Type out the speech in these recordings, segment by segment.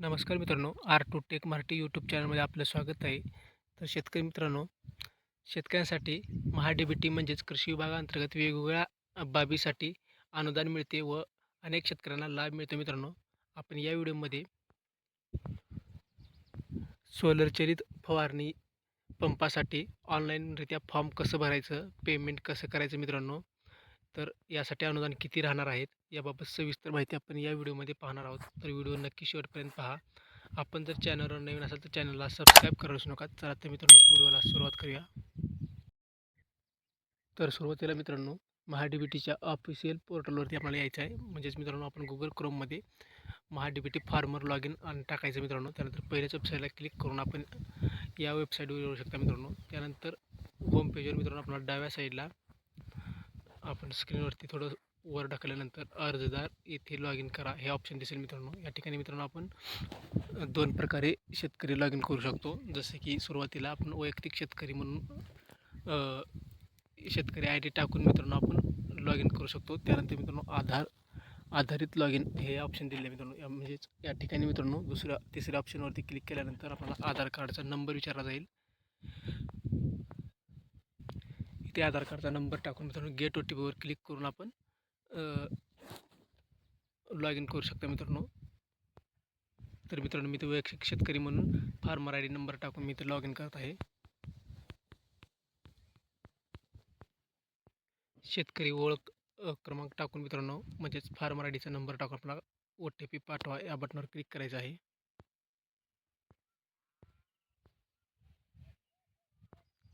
नमस्कार मित्रांनो, R2 take Marathi YouTube चॅनलमध्ये आपलं स्वागत आहे. तर शेतकरी मित्रांनो, शेतकऱ्यांसाठी महा-डी-बी-टी म्हणजेच कृषी विभागाअंतर्गत वेगवेगळ्या बाबीसाठी अनुदान मिळते व अनेक शेतकऱ्यांना लाभ मिळतो मित्रांनो. आपण या व्हिडिओमध्ये सोलर चालित फवारणी पंपासाठी ऑनलाईनरित्या फॉर्म कसं भरायचं, पेमेंट कसं करायचं मित्रांनो, तर यासाठी अनुदान किती राहणार आहेत, याबाबत सविस्तर माहिती आपण या व्हिडिओमध्ये पाहणार आहोत. तर व्हिडिओ नक्की शेवटपर्यंत पहा. आपण जर चॅनलवर नवीन असाल तर चॅनलला सबस्क्राईब करायला विसरू नका. चला तर मित्रांनो, व्हिडिओला सुरुवात करूया. तर सुरुवातीला मित्रांनो, महा-डी-बी-टीच्या ऑफिशियल पोर्टलवरती आपल्याला यायचं आहे. म्हणजेच मित्रांनो, आपण गुगल क्रोममध्ये महा-डी-बी-टी फार्मर लॉग इन आणि टाकायचं मित्रांनो. त्यानंतर पहिल्याच वेबसाईटला क्लिक करून आपण या वेबसाईटवर येऊ शकता मित्रांनो. त्यानंतर होम पेजवर मित्रांनो आपल्याला डाव्या साईडला आपण स्क्रीनवरती थोडं वर ढकलल्यानंतर अर्जदार येथे लॉग इन करा हे ऑप्शन दिसेल मित्रांनो. या ठिकाणी मित्रांनो आपण दोन प्रकारे शेतकरी लॉग इन करू शकतो. जसे की सुरुवातीला आपण वैयक्तिक शेतकरी म्हणून शेतकरी आय डी टाकून मित्रांनो आपण लॉग इन करू शकतो. त्यानंतर मित्रांनो आधारित लॉग इन हे ऑप्शन दिले मित्रांनो. म्हणजेच या ठिकाणी मित्रांनो तिसऱ्या ऑप्शनवरती क्लिक केल्यानंतर आपल्याला आधार कार्डचा नंबर विचारला जाईल. इथे आधार कार्डचा नंबर टाकून मित्रांनो गेट OTPवर क्लिक करून आपण लॉग इन करू शकता मित्रांनो. तर मित्रांनो, मी ते वैयक्तिक शेतकरी म्हणून फार्मर ID नंबर टाकून मी इथे लॉग इन करत आहे. शेतकरी ओळख क्रमांक टाकून मित्रांनो, म्हणजेच फार्मर IDचा नंबर टाकून आपल्याला OTP पाठवा या बटनावर क्लिक करायचं आहे.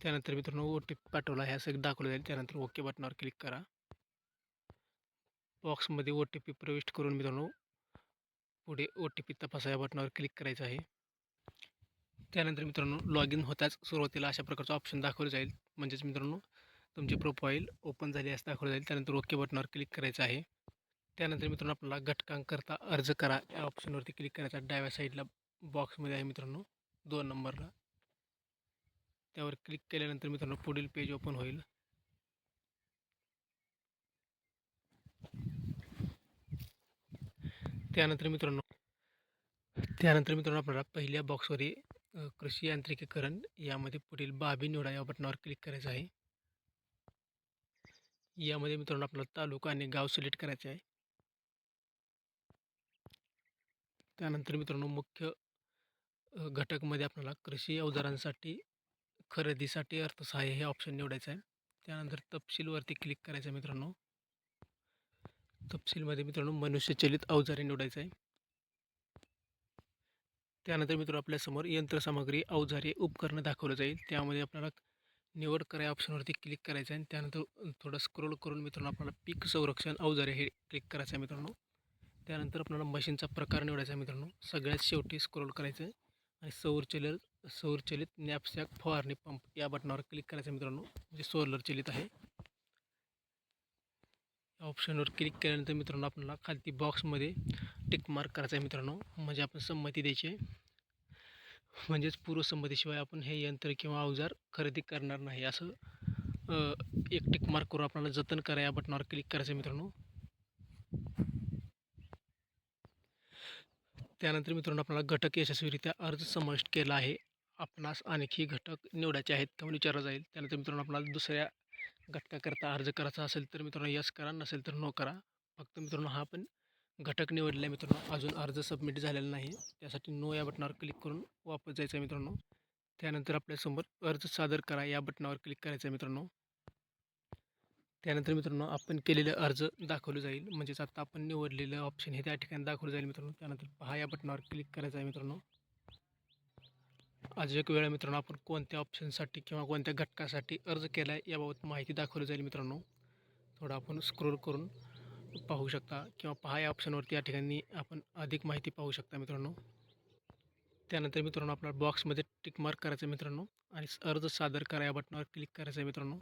त्यानंतर मित्रांनो OTP पाठवला हे असं दाखवलं जाईल. त्यानंतर ओके बटनावर क्लिक करा. बॉक्समध्ये OTP प्रविष्ट करून मित्रांनो पुढे OTP तपासा या बटनावर क्लिक करायचं आहे. त्यानंतर मित्रांनो लॉग इन होताच सुरुवातीला अशा प्रकारचं ऑप्शन दाखवलं जाईल. म्हणजेच मित्रांनो तुमची प्रोफाईल ओपन झाली असं दाखवलं जाईल. त्यानंतर ओके बटनावर क्लिक करायचं आहे. त्यानंतर मित्रांनो आपल्याला घटकांकरता अर्ज करा या ऑप्शनवरती क्लिक करायचा. डाव्या साईडला बॉक्समध्ये आहे मित्रांनो 2 नंबरला. त्यावर क्लिक केल्यानंतर मित्रांनो पुढील पेज ओपन होईल. त्यानंतर मित्रांनो आपल्याला पहिल्या बॉक्सवर कृषी यांत्रिकीकरण यामध्ये पुढील बाबी निवडा या बटनावर क्लिक करायचं आहे. यामध्ये मित्रांनो आपल्याला तालुका आणि गाव सिलेक्ट करायचे आहे. त्यानंतर मित्रांनो मुख्य घटकमध्ये आपल्याला कृषी अवजारांसाठी खरेदीसाठी अर्थसहाय्य हे ऑप्शन निवडायचं आहे. त्यानंतर तपशीलवरती क्लिक करायचं आहे मित्रांनो. तपशीलमध्ये मित्रांनो मनुष्यचलित अवजारे निवडायचं आहे. त्यानंतर मित्रांनो आपल्यासमोर यंत्रसामग्री, अवजारे, उपकरणं दाखवलं जाईल. त्यामध्ये आपल्याला निवड करा या ऑप्शनवरती क्लिक करायचं आहे. त्यानंतर थोडं स्क्रोल करून मित्रांनो आपल्याला पीक संरक्षण अवजारे हे क्लिक करायचं आहे मित्रांनो. त्यानंतर आपल्याला मशीनचा प्रकार निवडायचा आहे मित्रांनो. सगळ्यात शेवटी स्क्रोल करायचं आहे आणि सौरचलित नॅपसॅक फवारणी पंप या बटनावर क्लिक करायचं आहे मित्रांनो. म्हणजे सोलर चलित आहे. ऑप्शनवर क्लिक केल्यानंतर मित्रांनो आपल्याला खालती बॉक्समध्ये टिक मार्क करायचा आहे मित्रांनो. म्हणजे आपण संमती द्यायची आहे. म्हणजेच पूर्वसंमतीशिवाय आपण हे यंत्र किंवा अवजार खरेदी करणार नाही असं एक टिक मार्क करून आपल्याला जतन करा या बटनावर क्लिक करायचं आहे मित्रांनो. त्यानंतर मित्रांनो आपल्याला घटक यशस्वीरित्या अर्ज समाविष्ट केला आहे. आपणास आणखी घटक निवडायचे आहेत का विचारलं जाईल. त्यानंतर मित्रांनो आपल्याला दुसऱ्या घटकाकरता अर्ज करायचा असेल तर मित्रांनो यस करा, नसेल तर नो करा. फक्त मित्रांनो हा आपण घटक निवडला आहे मित्रांनो, अजून अर्ज सबमिट झालेला नाही. त्यासाठी नो या बटनावर क्लिक करून वापस जायचं आहे मित्रांनो. त्यानंतर आपल्यासमोर अर्ज सादर करा या बटनावर क्लिक करायचं आहे मित्रांनो. त्यानंतर मित्रांनो आपण केलेले अर्ज दाखवलं जाईल. म्हणजेच आता आपण निवडलेलं ऑप्शन हे त्या ठिकाणी दाखवलं जाईल मित्रांनो. त्यानंतर पहा या बटनावर क्लिक करायचं आहे मित्रांनो. आज एक वेळा मित्रांनो आपण कोणत्या ऑप्शनसाठी किंवा कोणत्या घटकासाठी अर्ज केला आहे याबाबत माहिती दाखवली जाईल मित्रांनो. थोडं आपण स्क्रोल करून पाहू शकता किंवा पहा या ऑप्शनवरती या ठिकाणी आपण अधिक माहिती पाहू शकता मित्रांनो. त्यानंतर मित्रांनो आपल्याला बॉक्समध्ये टिक मार्क करायचं आहे मित्रांनो आणि अर्ज सादर करा या बटनावर क्लिक करायचं आहे मित्रांनो.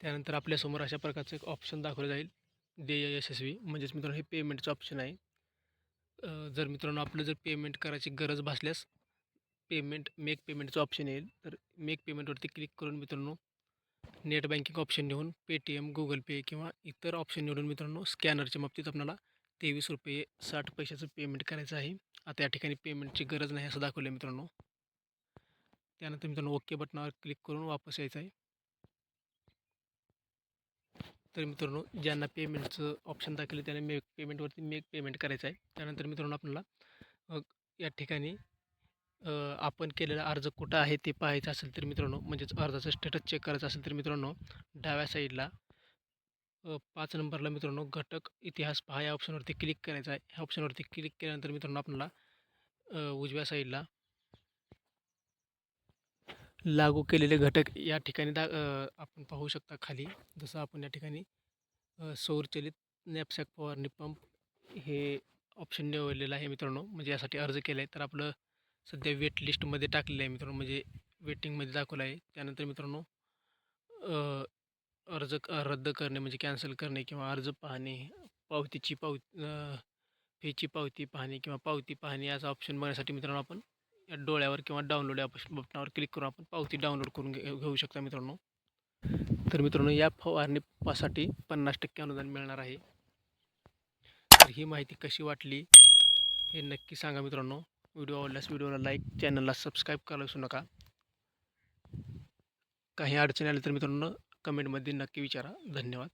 त्यानंतर आपल्यासमोर अशा प्रकारचं एक ऑप्शन दाखवलं जाईल, देय यशस्वी. म्हणजेच मित्रांनो हे पेमेंटचं ऑप्शन आहे. जर मित्रांनो आपलं जर पेमेंट करायची गरज भासल्यास मेक पेमेंटचं ऑप्शन येईल. तर मेक पेमेंटवरती क्लिक करून मित्रांनो नेट बँकिंग ऑप्शन निवडून पेटीएम, गुगल पे किंवा इतर ऑप्शन निवडून मित्रांनो स्कॅनरच्या बाबतीत आपल्याला ₹23.60 पेमेंट करायचं आहे. आता या ठिकाणी पेमेंटची गरज नाही असं दाखवलं आहे मित्रांनो. त्यानंतर मित्रांनो ओके बटनावर क्लिक करून वापस यायचं आहे. तर मित्रांनो ज्यांना पेमेंटचं ऑप्शन दाखवलं त्याने मेक पेमेंट करायचं आहे. त्यानंतर मित्रांनो आपल्याला या ठिकाणी आपण केलेला अर्ज कुठं आहे ते पाहायचं असेल तर मित्रांनो, म्हणजेच अर्जाचं स्टेटस चेक करायचं असेल तर मित्रांनो, डाव्या साईडला 5 नंबरला मित्रांनो घटक इतिहास पहा या ऑप्शनवरती क्लिक करायचं आहे. ह्या ऑप्शनवरती क्लिक केल्यानंतर मित्रांनो आपल्याला उजव्या साईडला लागू केलेले घटक या ठिकाणी आपण पाहू शकता खाली. जसं आपण या ठिकाणी सौरचलित नॅपसॅक फवारणी पंप हे ऑप्शन निवडलेलं आहे मित्रांनो. म्हणजे यासाठी अर्ज केला आहे तर आपलं सध्या वेट लिस्टमध्ये टाकलेलं आहे मित्रांनो, म्हणजे वेटिंगमध्ये दाखवलं आहे. त्यानंतर मित्रांनो रद्द करणे म्हणजे कॅन्सल करणे किंवा अर्ज पाहणे, फीची पावती पाहणे किंवा पावती पाहणे याचा ऑप्शन बघण्यासाठी मित्रांनो आपण या डोळ्यावर किंवा डाउनलोड या बटनावर क्लिक करून आपण पावती डाउनलोड करून घेऊ शकता मित्रांनो. तर मित्रांनो या फवारणीसाठी 50% अनुदान मिळणार आहे. तर ही माहिती कशी वाटली हे नक्की सांगा मित्रांनो. व्हिडिओ आवडल्यास व्हिडिओला लाईक, चॅनलला सबस्क्राईब करायला विसरू नका. काही अडचणी आल्या तर मित्रांनो कमेंटमध्ये नक्की विचारा. धन्यवाद.